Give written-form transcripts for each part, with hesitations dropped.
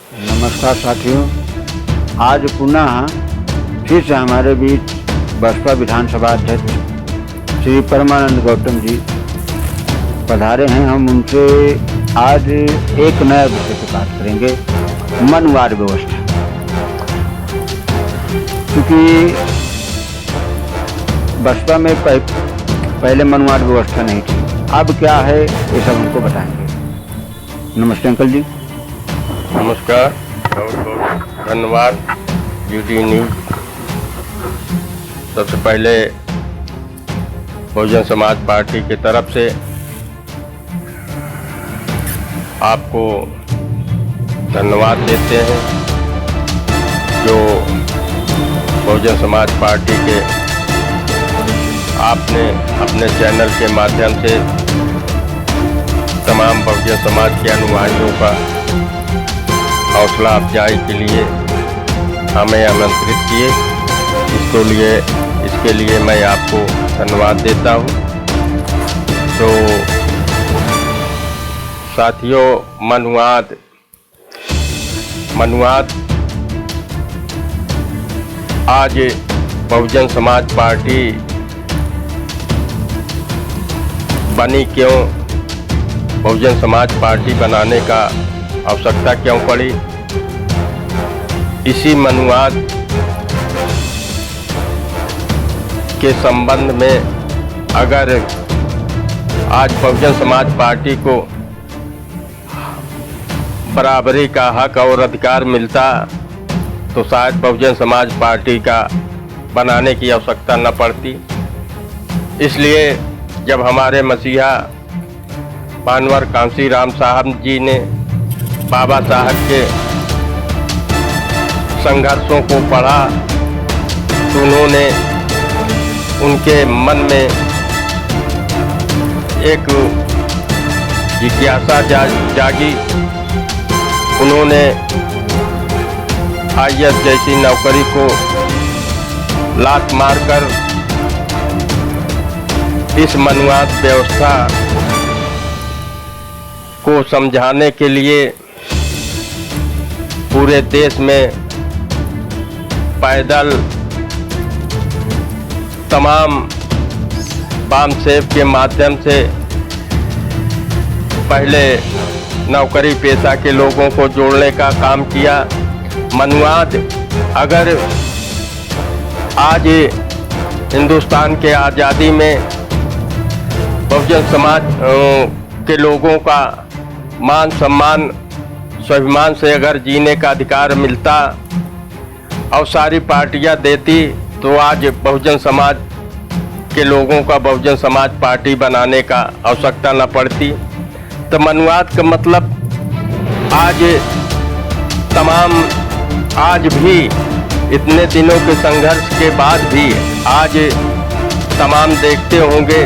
नमस्कार साथियों, आज पुनः फिर से हमारे बीच बसपा विधानसभा अध्यक्ष श्री परमानंद गौतम जी पधारे हैं। हम उनसे आज एक नया विषय पर बात करेंगे, मनवाद व्यवस्था। क्योंकि बसपा में पहले मनवाद व्यवस्था नहीं थी, अब क्या है ये सब हमको बताएंगे। नमस्ते अंकल जी। नमस्कार, बहुत बहुत धन्यवाद यूटी न्यूज। सबसे पहले बहुजन समाज पार्टी की तरफ से आपको धन्यवाद देते हैं, जो बहुजन समाज पार्टी के आपने अपने चैनल के माध्यम से तमाम बहुजन समाज के अनुयायियों का हौसला अफजाई के लिए हमें आमंत्रित किए। इसके लिए मैं आपको धन्यवाद देता हूँ। तो साथियों, मनवाद आज बहुजन समाज पार्टी बनी क्यों, बहुजन समाज पार्टी बनाने का आवश्यकता क्यों पड़ी, इसी मनवाद के संबंध में अगर आज बहुजन समाज पार्टी को बराबरी का हक और अधिकार मिलता तो शायद बहुजन समाज पार्टी का बनाने की आवश्यकता न पड़ती। इसलिए जब हमारे मसीहा मानवर कांसी राम साहब जी ने बाबा साहब के संघर्षों को पढ़ा तो उन्होंने उनके मन में एक जिज्ञासा जागी। उन्होंने IAS जैसी नौकरी को लात मारकर इस मनवाद व्यवस्था को समझाने के लिए पूरे देश में पैदल तमाम वाम सेव के माध्यम से पहले नौकरी पेशा के लोगों को जोड़ने का काम किया। मनवाद अगर आज हिंदुस्तान के आज़ादी में बहुजन समाज के लोगों का मान सम्मान स्वाभिमान से अगर जीने का अधिकार मिलता और सारी पार्टियां देती तो आज बहुजन समाज के लोगों का बहुजन समाज पार्टी बनाने का आवश्यकता न पड़ती। तो मनवाद का मतलब आज भी इतने दिनों के संघर्ष के बाद भी आज तमाम देखते होंगे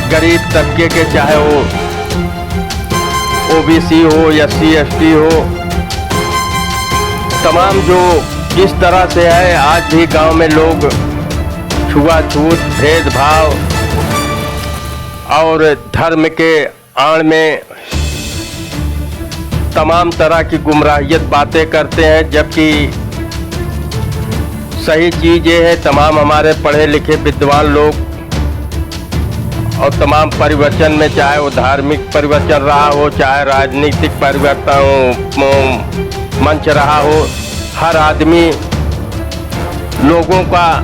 गरीब तबके के, चाहे वो OBC हो, SC ST हो, तमाम जो इस तरह से है, आज भी गांव में लोग छुआछूत, भेदभाव और धर्म के आड़ में तमाम तरह की गुमराहियत बातें करते हैं। जबकि सही चीज़ ये है, तमाम हमारे पढ़े लिखे विद्वान लोग और तमाम परिवर्तन में, चाहे वो धार्मिक परिवर्तन रहा हो, चाहे राजनीतिक परिवर्तन मंच रहा हो, हर आदमी लोगों का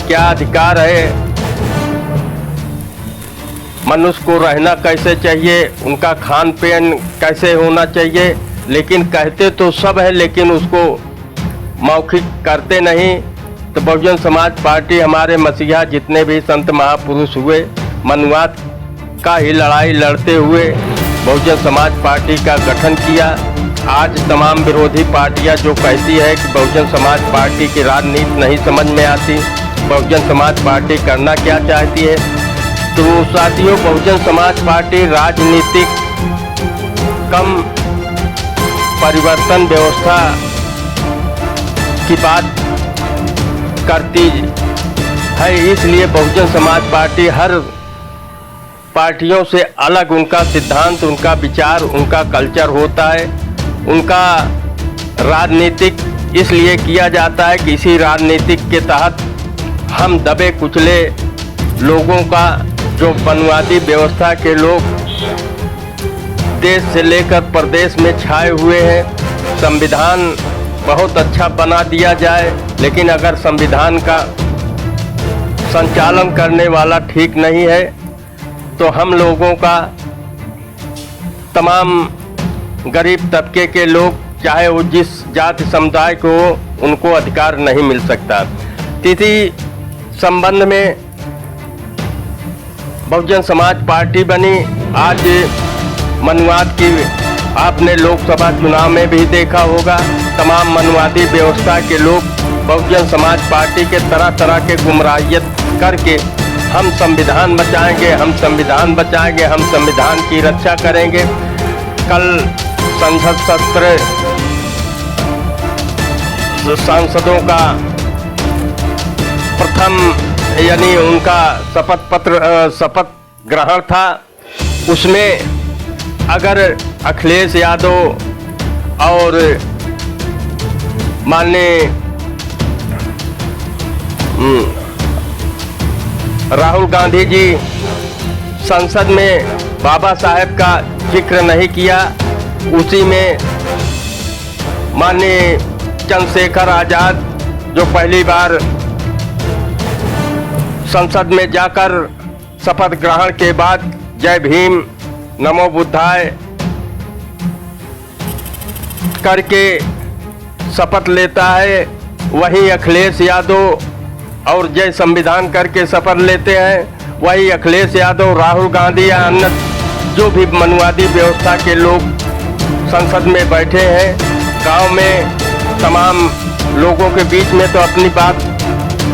क्या अधिकार है, मनुष्य को रहना कैसे चाहिए, उनका खान पान कैसे होना चाहिए। लेकिन कहते तो सब है, लेकिन उसको मौखिक करते नहीं। तो बहुजन समाज पार्टी, हमारे मसीहा जितने भी संत महापुरुष हुए, मनवाद का ही लड़ाई लड़ते हुए बहुजन समाज पार्टी का गठन किया। आज तमाम विरोधी पार्टियां जो कहती है कि बहुजन समाज पार्टी की राजनीति नहीं समझ में आती, बहुजन समाज पार्टी करना क्या चाहती है, तो साथियों, बहुजन समाज पार्टी राजनीतिक कम परिवर्तन व्यवस्था की बात करती है। इसलिए बहुजन समाज पार्टी हर पार्टियों से अलग उनका सिद्धांत, उनका विचार, उनका कल्चर होता है। उनका राजनीतिक इसलिए किया जाता है कि इसी राजनीतिक के तहत हम दबे कुचले लोगों का, जो वनवादी व्यवस्था के लोग देश से लेकर प्रदेश में छाए हुए हैं, संविधान बहुत अच्छा बना दिया जाए, लेकिन अगर संविधान का संचालन करने वाला ठीक नहीं है तो हम लोगों का, तमाम गरीब तबके के लोग, चाहे वो जिस जाति समुदाय को हो, उनको अधिकार नहीं मिल सकता। इसी संबंध में बहुजन समाज पार्टी बनी। आज मनुवाद की आपने लोकसभा चुनाव में भी देखा होगा, तमाम मनुवादी व्यवस्था के लोग बहुजन समाज पार्टी के तरह तरह के गुमराहियत करके हम संविधान बचाएंगे, हम संविधान बचाएंगे, हम संविधान की रक्षा करेंगे। कल संसद सत्र सांसदों का प्रथम यानी उनका शपथ ग्रहण था। उसमें अगर अखिलेश यादव और माननीय राहुल गांधी जी संसद में बाबा साहेब का जिक्र नहीं किया, उसी में माननीय चंद्रशेखर आजाद जो पहली बार संसद में जाकर शपथ ग्रहण के बाद जय भीम नमो बुद्धाय करके शपथ लेता है, वही अखिलेश यादव और जय संविधान करके शपथ लेते हैं। वही अखिलेश यादव, राहुल गांधी या अन्य जो भी मनुवादी व्यवस्था के लोग संसद में बैठे हैं, गांव में तमाम लोगों के बीच में तो अपनी बात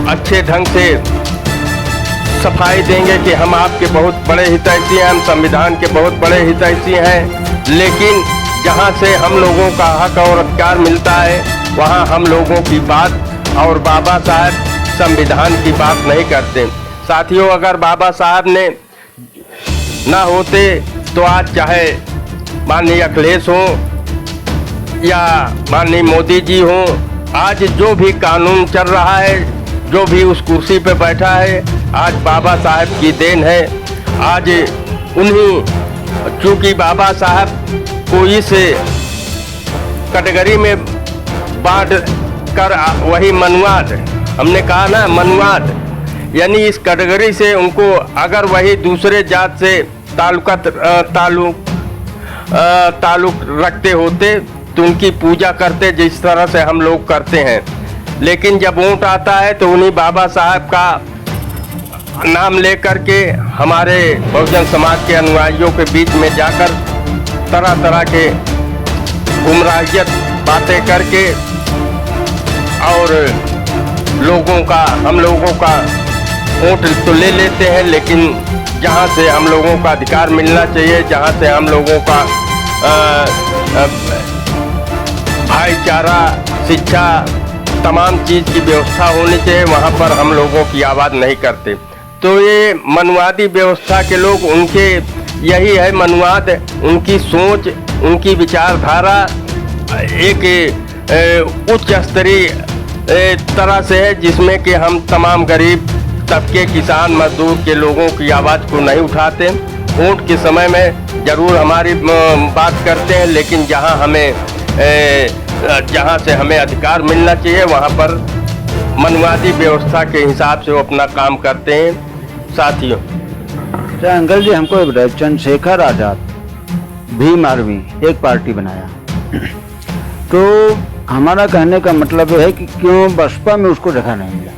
अच्छे ढंग से सफाई देंगे कि हम आपके बहुत बड़े हितैषी हैं, हम संविधान के बहुत बड़े हितैषी हैं, लेकिन जहां से हम लोगों का हक और अधिकार मिलता है वहां हम लोगों की बात और बाबा साहब संविधान की बात नहीं करते। साथियों, अगर बाबा साहब ने ना होते तो आज चाहे माननीय अखिलेश हो या माननीय मोदी जी हो, आज जो भी कानून चल रहा है, जो भी उस कुर्सी पे बैठा है, आज बाबा साहब की देन है। आज उन्हीं, चूँकि बाबा साहब को इस कैटेगरी में बांट कर वही मनुवाद, हमने कहा ना मनुवाद, यानी इस कैटेगरी से उनको अगर वही दूसरे जात से ताल्लुक रखते होते तो उनकी पूजा करते जिस तरह से हम लोग करते हैं। लेकिन जब वोट आता है तो उन्हीं बाबा साहब का नाम लेकर के हमारे बहुजन समाज के अनुयायियों के बीच में जाकर तरह तरह के गुमराहियत बातें करके और हम लोगों का वोट तो ले लेते हैं, लेकिन जहां से हम लोगों का अधिकार मिलना चाहिए, जहां से हम लोगों का भाईचारा, शिक्षा, तमाम चीज़ की व्यवस्था होनी चाहिए, वहां पर हम लोगों की आवाज़ नहीं करते। तो ये मनुवादी व्यवस्था के लोग, उनके यही है मनुवाद, उनकी सोच, उनकी विचारधारा एक उच्च स्तरीय तरह से है, जिसमें कि हम तमाम गरीब तबके, किसान, मजदूर के लोगों की आवाज़ को नहीं उठाते। वोट के समय में ज़रूर हमारी बात करते हैं, लेकिन जहाँ से हमें अधिकार मिलना चाहिए वहाँ पर मनुवादी व्यवस्था के हिसाब से वो अपना काम करते हैं। साथियों, अंकल जी हमको एक बताइए, चंद्रशेखर आजाद, भीम आर्मी एक पार्टी बनाया, तो हमारा कहने का मतलब है कि क्यों बसपा में उसको देखा नहीं मिला?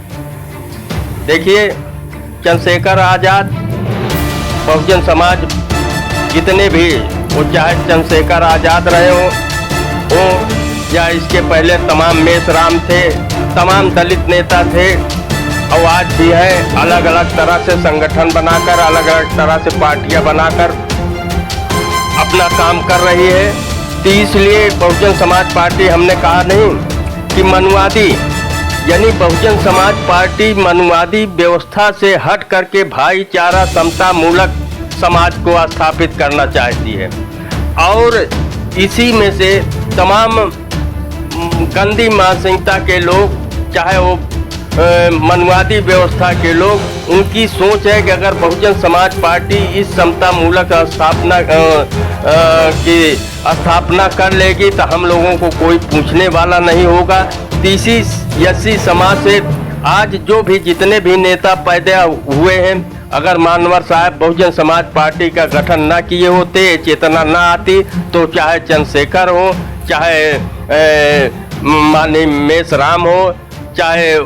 देखिए, चंद्रशेखर आजाद, बहुजन समाज जितने भी, वो चाहे चंद्रशेखर आजाद रहे हो या इसके पहले तमाम मेषराम थे, तमाम दलित नेता थे और आज भी है, अलग अलग तरह से संगठन बनाकर, अलग अलग तरह से पार्टियां बनाकर अपना काम कर रही है। तो इसलिए बहुजन समाज पार्टी, हमने कहा नहीं कि मनुवादी, यानी बहुजन समाज पार्टी मनुवादी व्यवस्था से हट करके भाईचारा, समता मूलक समाज को स्थापित करना चाहती है। और इसी में से तमाम गंदी मानसिकता के लोग, चाहे वो मनुवादी व्यवस्था के लोग, उनकी सोच है कि अगर बहुजन समाज पार्टी इस समता मूलक स्थापना कर लेगी तो हम लोगों को कोई पूछने वाला नहीं होगा। तीसरी एससी समाज से आज जो भी जितने भी नेता पैदा हुए हैं, अगर मानवर साहब बहुजन समाज पार्टी का गठन न किए होते, चेतना न आती, तो चाहे चंद्रशेखर हो, चाहे माननीय मेषराम हो, चाहे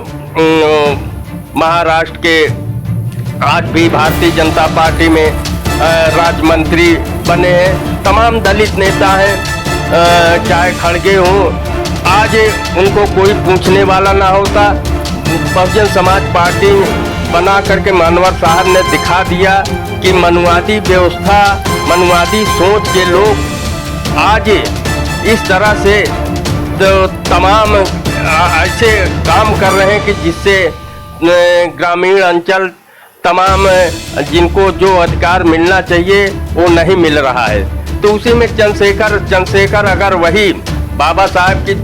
महाराष्ट्र के आज भी भारतीय जनता पार्टी में राज्य मंत्री बने हैं, तमाम दलित नेता हैं, चाहे खड़गे हो, आज उनको कोई पूछने वाला ना होता। बहुजन समाज पार्टी बना करके मानवर साहब ने दिखा दिया कि मनुवादी व्यवस्था, मनुवादी सोच के लोग आज इस तरह से तो तमाम ऐसे काम कर रहे हैं कि जिससे ग्रामीण अंचल तमाम जिनको जो अधिकार मिलना चाहिए वो नहीं मिल रहा है। तो उसी में चंद्रशेखर अगर वही बाबा साहब की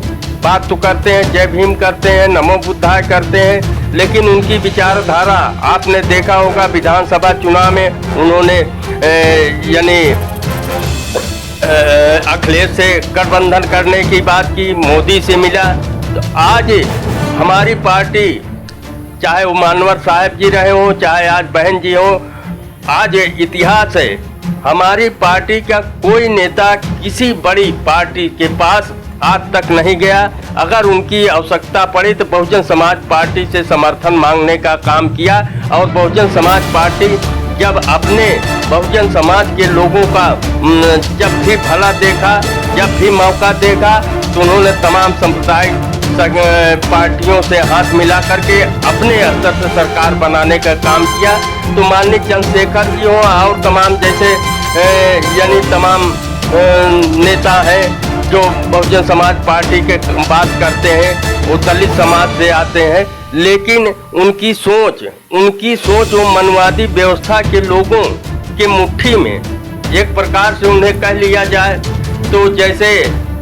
बात तो करते हैं, जय भीम करते हैं, नमो बुद्धाय करते हैं, लेकिन उनकी विचारधारा आपने देखा होगा विधानसभा चुनाव में उन्होंने यानी अखिलेश से गठबंधन करने की बात की, मोदी से मिला। तो आज हमारी पार्टी, चाहे वो मानवर साहब जी रहे हो, चाहे आज बहन जी हो, आज इतिहास है, हमारी पार्टी का कोई नेता किसी बड़ी पार्टी के पास आज तक नहीं गया। अगर उनकी आवश्यकता पड़ी तो बहुजन समाज पार्टी से समर्थन मांगने का काम किया। और बहुजन समाज पार्टी जब अपने बहुजन समाज के लोगों का जब भी भला देखा, जब भी मौका देखा, तो उन्होंने तमाम सांप्रदायिक पार्टियों से हाथ मिला करके अपने स्तर से सरकार बनाने का काम किया। तो माननीय चंद्रशेखर जी हो और तमाम जैसे यानी तमाम नेता हैं जो बहुजन समाज पार्टी के बात करते हैं, वो दलित समाज से आते हैं, लेकिन उनकी सोच वो मनुवादी व्यवस्था के लोगों के मुट्ठी में एक प्रकार से उन्हें कह लिया जाए तो जैसे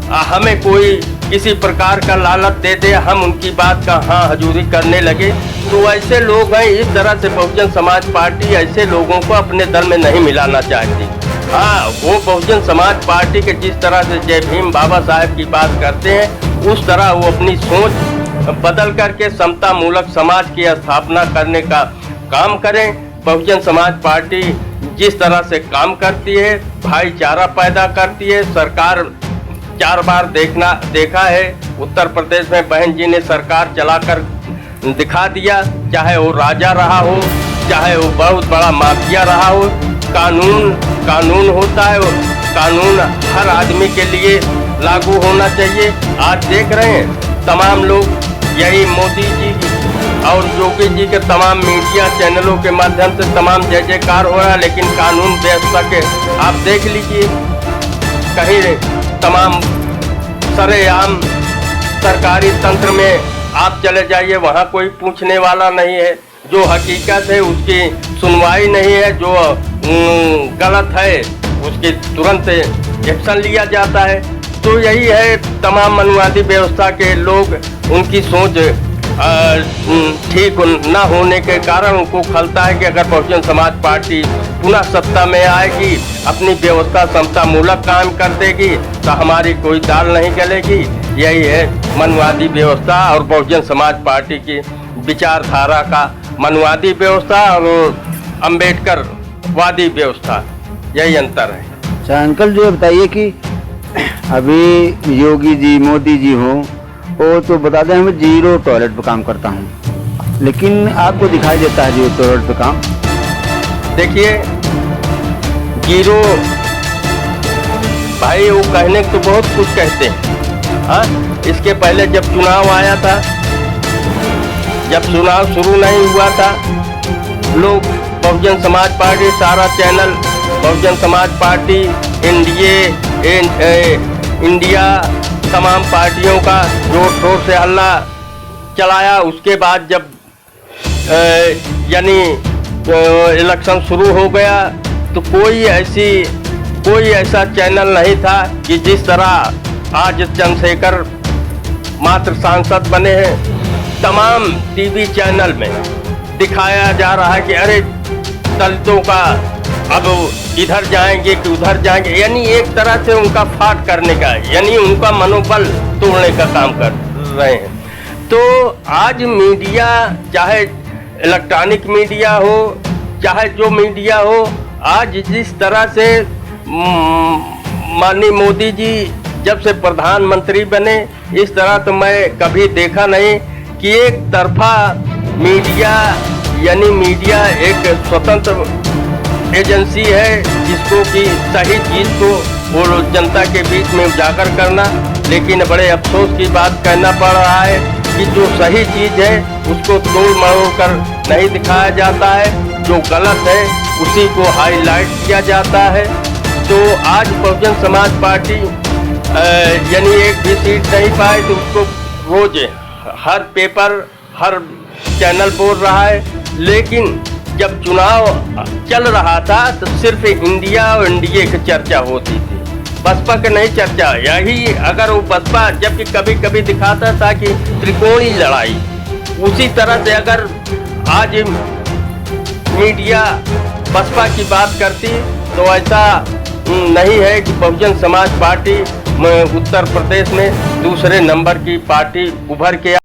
हमें कोई किसी प्रकार का लालच दे दे, हम उनकी बात का हाँ हजूरी करने लगे। तो ऐसे लोग हैं, इस तरह से बहुजन समाज पार्टी ऐसे लोगों को अपने दल में नहीं मिलाना चाहती। हाँ, वो बहुजन समाज पार्टी के जिस तरह से जय भीम बाबा साहब की बात करते हैं, उस तरह वो अपनी सोच बदल करके समता मूलक समाज की स्थापना करने का काम करें। बहुजन समाज पार्टी जिस तरह से काम करती है, भाईचारा पैदा करती है। सरकार 4 बार देखा है, उत्तर प्रदेश में बहन जी ने सरकार चलाकर दिखा दिया, चाहे वो राजा रहा हो, चाहे वो बहुत बड़ा माफिया रहा हो। कानून होता है, कानून हर आदमी के लिए लागू होना चाहिए। आज देख रहे हैं तमाम लोग, यही मोदी जी और योगी जी के तमाम मीडिया चैनलों के माध्यम से तमाम जय जयकार हो रहा है, लेकिन कानून व्यवस्था के आप देख लीजिए, कहीं तमाम सरेआम सरकारी तंत्र में आप चले जाइए, वहाँ कोई पूछने वाला नहीं है। जो हकीकत है उसकी सुनवाई नहीं है, जो गलत है उसके तुरंत एक्शन लिया जाता है। तो यही है तमाम मनुवादी व्यवस्था के लोग, उनकी सोच ठीक न होने के कारण उनको खलता है कि अगर बहुजन समाज पार्टी पुनः सत्ता में आएगी, अपनी व्यवस्था समता मूलक काम कर देगी, तो हमारी कोई दाल नहीं गलेगी। यही है मनुवादी व्यवस्था और बहुजन समाज पार्टी की विचारधारा का, मनुवादी व्यवस्था और अंबेडकर वादी व्यवस्था, यही अंतर है। अच्छा अंकल जी बताइए कि अभी योगी जी मोदी जी हो, वो तो बता दें हमें जीरो टॉयलेट पे काम करता हूँ, लेकिन आपको दिखाई देता है जीरो टॉयलेट पे काम। देखिए जीरो भाई वो कहने को तो बहुत कुछ कहते हैं। हाँ, इसके पहले जब चुनाव आया था, जब चुनाव शुरू नहीं हुआ था, लोग बहुजन समाज पार्टी सारा channel Bahujan Samaj party India तमाम पार्टियों का जोर शोर से हल्ला चलाया। उसके बाद जब यानी इलेक्शन शुरू हो गया तो कोई ऐसा चैनल नहीं था कि जिस तरह आज चंद्रशेखर मात्र सांसद बने हैं। तमाम टीवी चैनल में दिखाया जा रहा है कि अरे दलितों का अब इधर जाएंगे कि उधर जाएंगे, यानी एक तरह से उनका फाट करने का, यानी उनका मनोबल तोड़ने का काम कर रहे हैं। तो आज मीडिया, चाहे इलेक्ट्रॉनिक मीडिया हो चाहे जो मीडिया हो, आज जिस तरह से माननीय मोदी जी जब से प्रधानमंत्री बने, इस तरह तो मैं कभी देखा नहीं कि एक तरफा मीडिया, यानी मीडिया एक स्वतंत्र एजेंसी है जिसको कि सही चीज़ को वो जनता के बीच में उजागर करना। लेकिन बड़े अफसोस की बात कहना पड़ रहा है कि जो सही चीज़ है उसको तोड़ मरोड़ कर नहीं दिखाया जाता है, जो गलत है उसी को हाईलाइट किया जाता है। तो आज बहुजन समाज पार्टी यानी एक भी सीट नहीं पाए तो उसको रोज हर पेपर हर चैनल बोल रहा है। लेकिन जब चुनाव चल रहा था तो सिर्फ इंडिया और एनडीए की चर्चा होती थी, बसपा की नहीं चर्चा। यही अगर वो बसपा जबकि कभी कभी दिखाता था कि त्रिकोणीय लड़ाई, उसी तरह से अगर आज मीडिया बसपा की बात करती तो ऐसा नहीं है कि बहुजन समाज पार्टी उत्तर प्रदेश में दूसरे नंबर की पार्टी उभर के